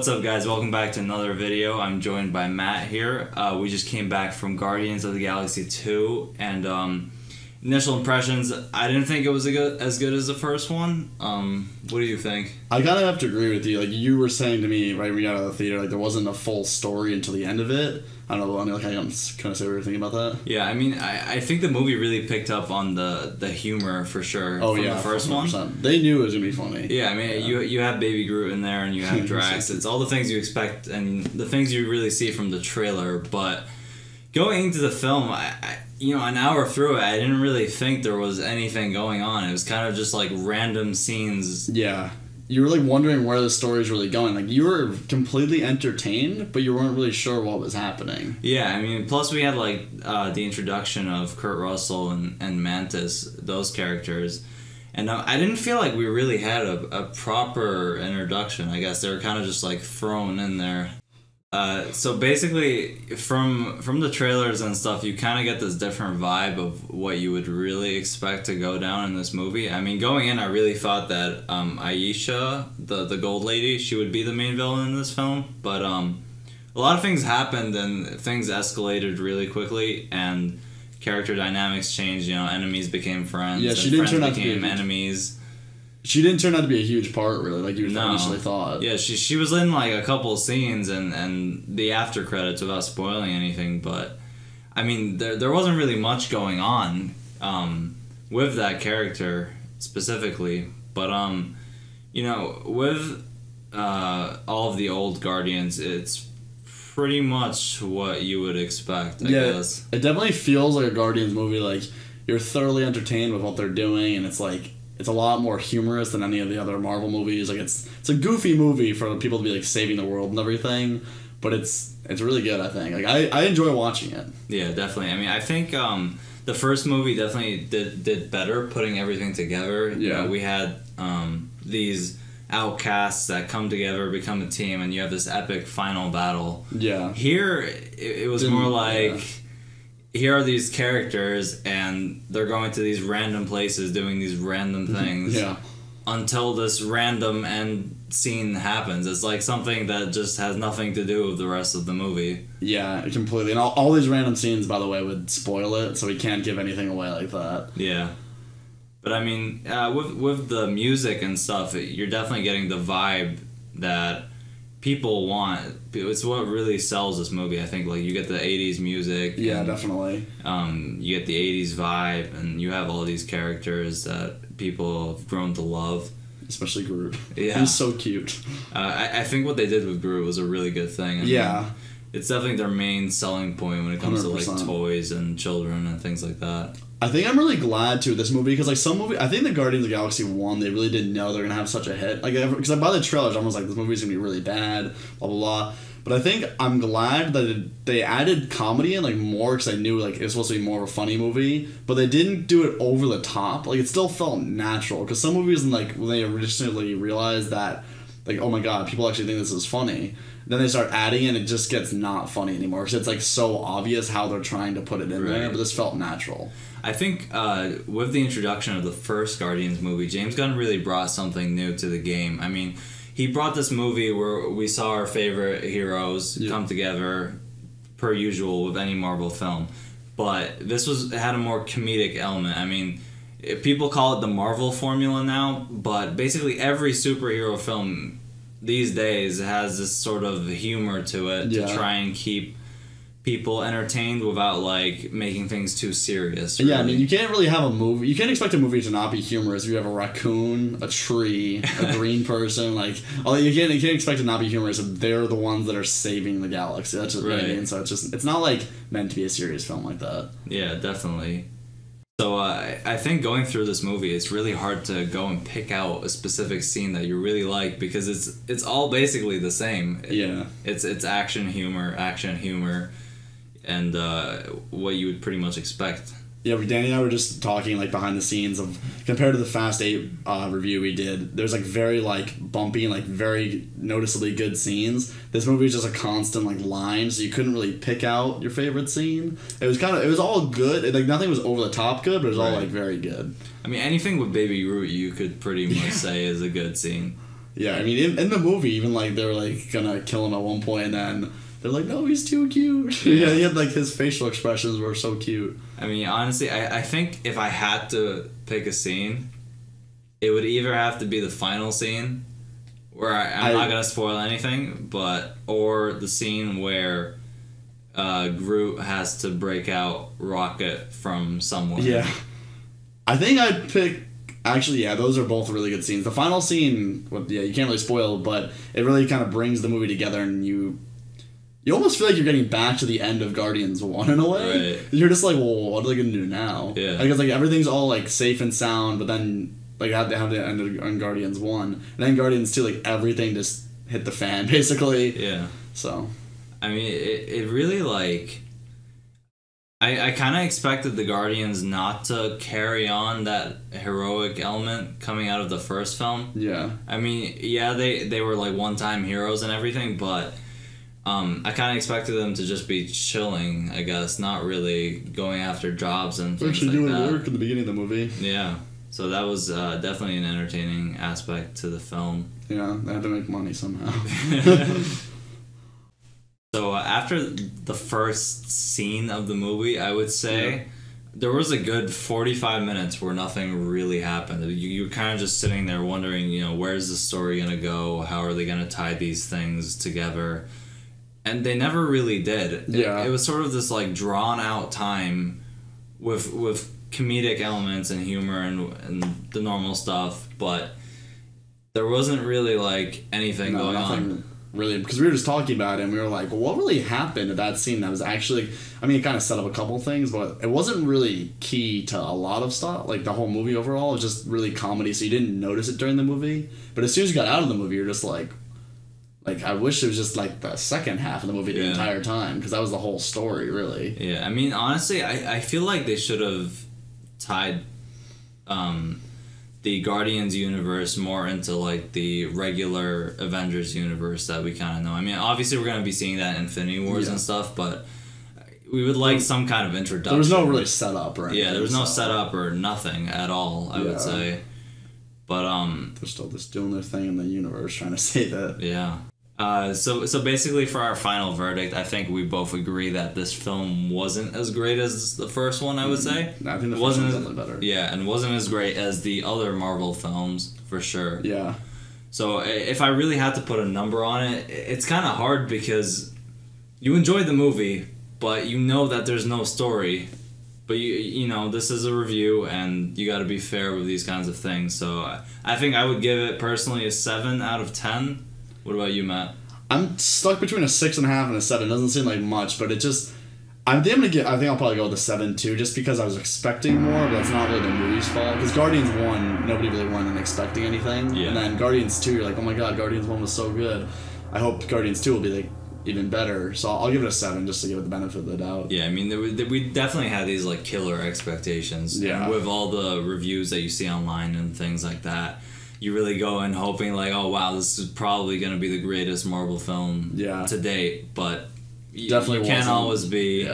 What's up, guys? Welcome back to another video. I'm joined by Matt here. We just came back from Guardians of the Galaxy 2, and initial impressions, I didn't think it was as good as the first one. What do you think? I kind of have to agree with you. Like, you were saying to me right when we got out of the theater, like, there wasn't a full story until the end of it. I don't know, like, I kind of say what you're thinking about that. Yeah, I mean, I think the movie really picked up on the humor for sure from the first 100%. One. They knew it was going to be funny. Yeah, I mean, you have Baby Groot in there, and you have Drax. It's all the things you expect and the things you really see from the trailer, but going into the film, an hour through it, I didn't really think there was anything going on. It was kind of just like random scenes. Yeah. You were like wondering where the story's really going. Like, you were completely entertained, but you weren't really sure what was happening. Yeah, I mean, plus we had like the introduction of Kurt Russell and Mantis, those characters. And I didn't feel like we really had a proper introduction. I guess they were kind of just like thrown in there. So basically, from the trailers and stuff, you kind of get this different vibe of what you would really expect to go down in this movie. I mean, going in, I really thought that Aisha, the gold lady, she would be the main villain in this film. But a lot of things happened and things escalated really quickly, and character dynamics changed. You know, enemies became friends. Yeah, she didn't turn out to be enemies. She didn't turn out to be a huge part, really, like you initially thought. Yeah, she was in like a couple scenes and the after credits without spoiling anything, but I mean there wasn't really much going on with that character specifically, but with all of the old Guardians, it's pretty much what you would expect, I guess. It definitely feels like a Guardians movie. Like, you're thoroughly entertained with what they're doing, and it's like, it's a lot more humorous than any of the other Marvel movies. Like, it's a goofy movie for people to be like saving the world and everything, but it's really good, I think. Like, I enjoy watching it. Yeah, definitely. I mean, I think the first movie definitely did better putting everything together. Yeah. You know, we had these outcasts that come together, become a team, and you have this epic final battle. Yeah. Here, it was more like... Yeah. Here are these characters, and they're going to these random places doing these random things until this random end scene happens. It's like something that just has nothing to do with the rest of the movie. Yeah, completely. And all these random scenes, by the way, would spoil it, so we can't give anything away like that. Yeah. But I mean, with the music and stuff, you're definitely getting the vibe that people want. It's what really sells this movie, I think. Like, you get the 80s music. Yeah, definitely. You get the 80s vibe, and you have all these characters that people have grown to love. Especially Groot. Yeah. He's so cute. I think what they did with Groot was a really good thing. I mean, it's definitely their main selling point when it comes 100%. To, like, toys and children and things like that. I think I'm really glad to this movie, because like some movie, I think the Guardians of the Galaxy 1, they really didn't know they're gonna have such a hit. Like, because by the trailers, I was like, this movie's gonna be really bad, blah blah blah. But I think I'm glad that they added comedy in, like, more, because I knew like it was supposed to be more of a funny movie, but they didn't do it over the top. Like, it still felt natural, because some movies, like, when they originally realized that, like, oh my god, people actually think this is funny, then they start adding it, and it just gets not funny anymore, because it's like so obvious how they're trying to put it in there, but this felt natural. I think with the introduction of the first Guardians movie, James Gunn really brought something new to the game. I mean, he brought this movie where we saw our favorite heroes come together, per usual with any Marvel film, but this had a more comedic element. I mean, people call it the Marvel formula now, but basically every superhero film these days has this sort of humor to it to try and keep people entertained without, like, making things too serious. Really. Yeah, I mean, you can't really have a movie... You can't expect a movie to not be humorous if you have a raccoon, a tree, a green person, like... You can't expect it to not be humorous if they're the ones that are saving the galaxy. That's just what I mean. So it's not, like, meant to be a serious film like that. Yeah, definitely. So I think going through this movie, it's really hard to go and pick out a specific scene that you really like, because it's all basically the same. Yeah. It's action humor, and what you would pretty much expect. Yeah, Danny and I were just talking, like, behind the scenes of, compared to the Fast 8 review we did, there's, like, very, like, bumpy and, like, very noticeably good scenes. This movie is just a constant, like, line, so you couldn't really pick out your favorite scene. It was all good. Like, nothing was over the top good, but it was all, like, very good. I mean, anything with Baby Groot you could pretty much say is a good scene. Yeah, I mean, in the movie, even like they were like gonna kill him at one point, and then they're like, "No, he's too cute." Yeah, he had like his facial expressions were so cute. I mean, honestly, I think if I had to pick a scene, it would either have to be the final scene, where I'm not gonna spoil anything, or the scene where Groot has to break out Rocket from somewhere. Yeah, I think I'd pick. Actually, yeah, those are both really good scenes. The final scene, well, yeah, you can't really spoil, but it really kind of brings the movie together, and you almost feel like you're getting back to the end of Guardians 1 in a way. Right. You're just like, well, what are they gonna do now? Yeah. Because like everything's all like safe and sound, but then like they have the end of Guardians 1, and then Guardians 2, like everything just hit the fan basically. Yeah. So. I mean, it really like. I kind of expected the Guardians not to carry on that heroic element coming out of the first film. Yeah. I mean, yeah, they were like one-time heroes and everything, but I kind of expected them to just be chilling, I guess, not really going after jobs and things actually like doing that. work in the beginning of the movie. Yeah. So that was definitely an entertaining aspect to the film. Yeah, they had to make money somehow. So after the first scene of the movie, I would say there was a good 45 minutes where nothing really happened. You were kind of just sitting there wondering, where's the story going to go? How are they going to tie these things together? And they never really did. Yeah. It was sort of this like drawn out time with comedic elements and humor and the normal stuff, but there wasn't really like anything going on. Really, because we were just talking about it and we were like, well, what really happened at that scene that was actually, I mean, it kind of set up a couple things, but it wasn't really key to a lot of stuff. Like the whole movie overall was just really comedy, so you didn't notice it during the movie. But as soon as you got out of the movie, you're just like I wish it was just like the second half of the movie the entire time, because that was the whole story, really. Yeah, I mean, honestly, I feel like they should have tied the Guardians universe more into like the regular Avengers universe that we kind of know. I mean, obviously we're going to be seeing that in Infinity Wars and stuff, but we would like some kind of introduction. There was no really setup or anything. Yeah, there was no setup or nothing at all, I would say. But they're still just doing their thing in the universe, trying to say that. Yeah. So basically for our final verdict, I think we both agree that this film wasn't as great as the first one, I would say. I think the first one was definitely better. Yeah, and wasn't as great as the other Marvel films, for sure. Yeah. So if I really had to put a number on it, it's kind of hard because you enjoyed the movie, but you know that there's no story. But you know, this is a review and you got to be fair with these kinds of things. So I think I would give it personally a 7 out of 10. What about you, Matt? I'm stuck between a 6.5 and a 7. It doesn't seem like much, but it just... I think I'll probably go with a 7 too, just because I was expecting more, but that's not really the movie's fault. Because Guardians 1, nobody really went in expecting anything. Yeah. And then Guardians 2, you're like, oh my god, Guardians 1 was so good. I hope Guardians 2 will be like even better. So I'll give it a 7 just to give it the benefit of the doubt. Yeah, I mean, we definitely had these like killer expectations. Yeah. And with all the reviews that you see online and things like that, you really go in hoping like, oh wow, this is probably going to be the greatest Marvel film to date. But you can't always be,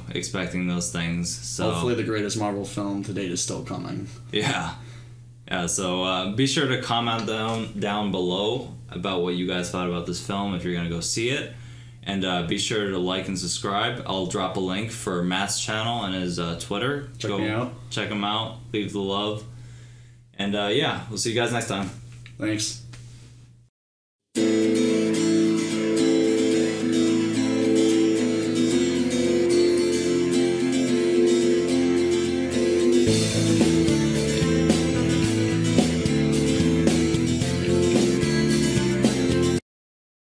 expecting those things. So hopefully the greatest Marvel film to date is still coming. Yeah. Yeah, so be sure to comment down below about what you guys thought about this film if you're going to go see it. And be sure to like and subscribe. I'll drop a link for Matt's channel and his Twitter. Check me out. Check him out. Leave the love. And we'll see you guys next time. Thanks.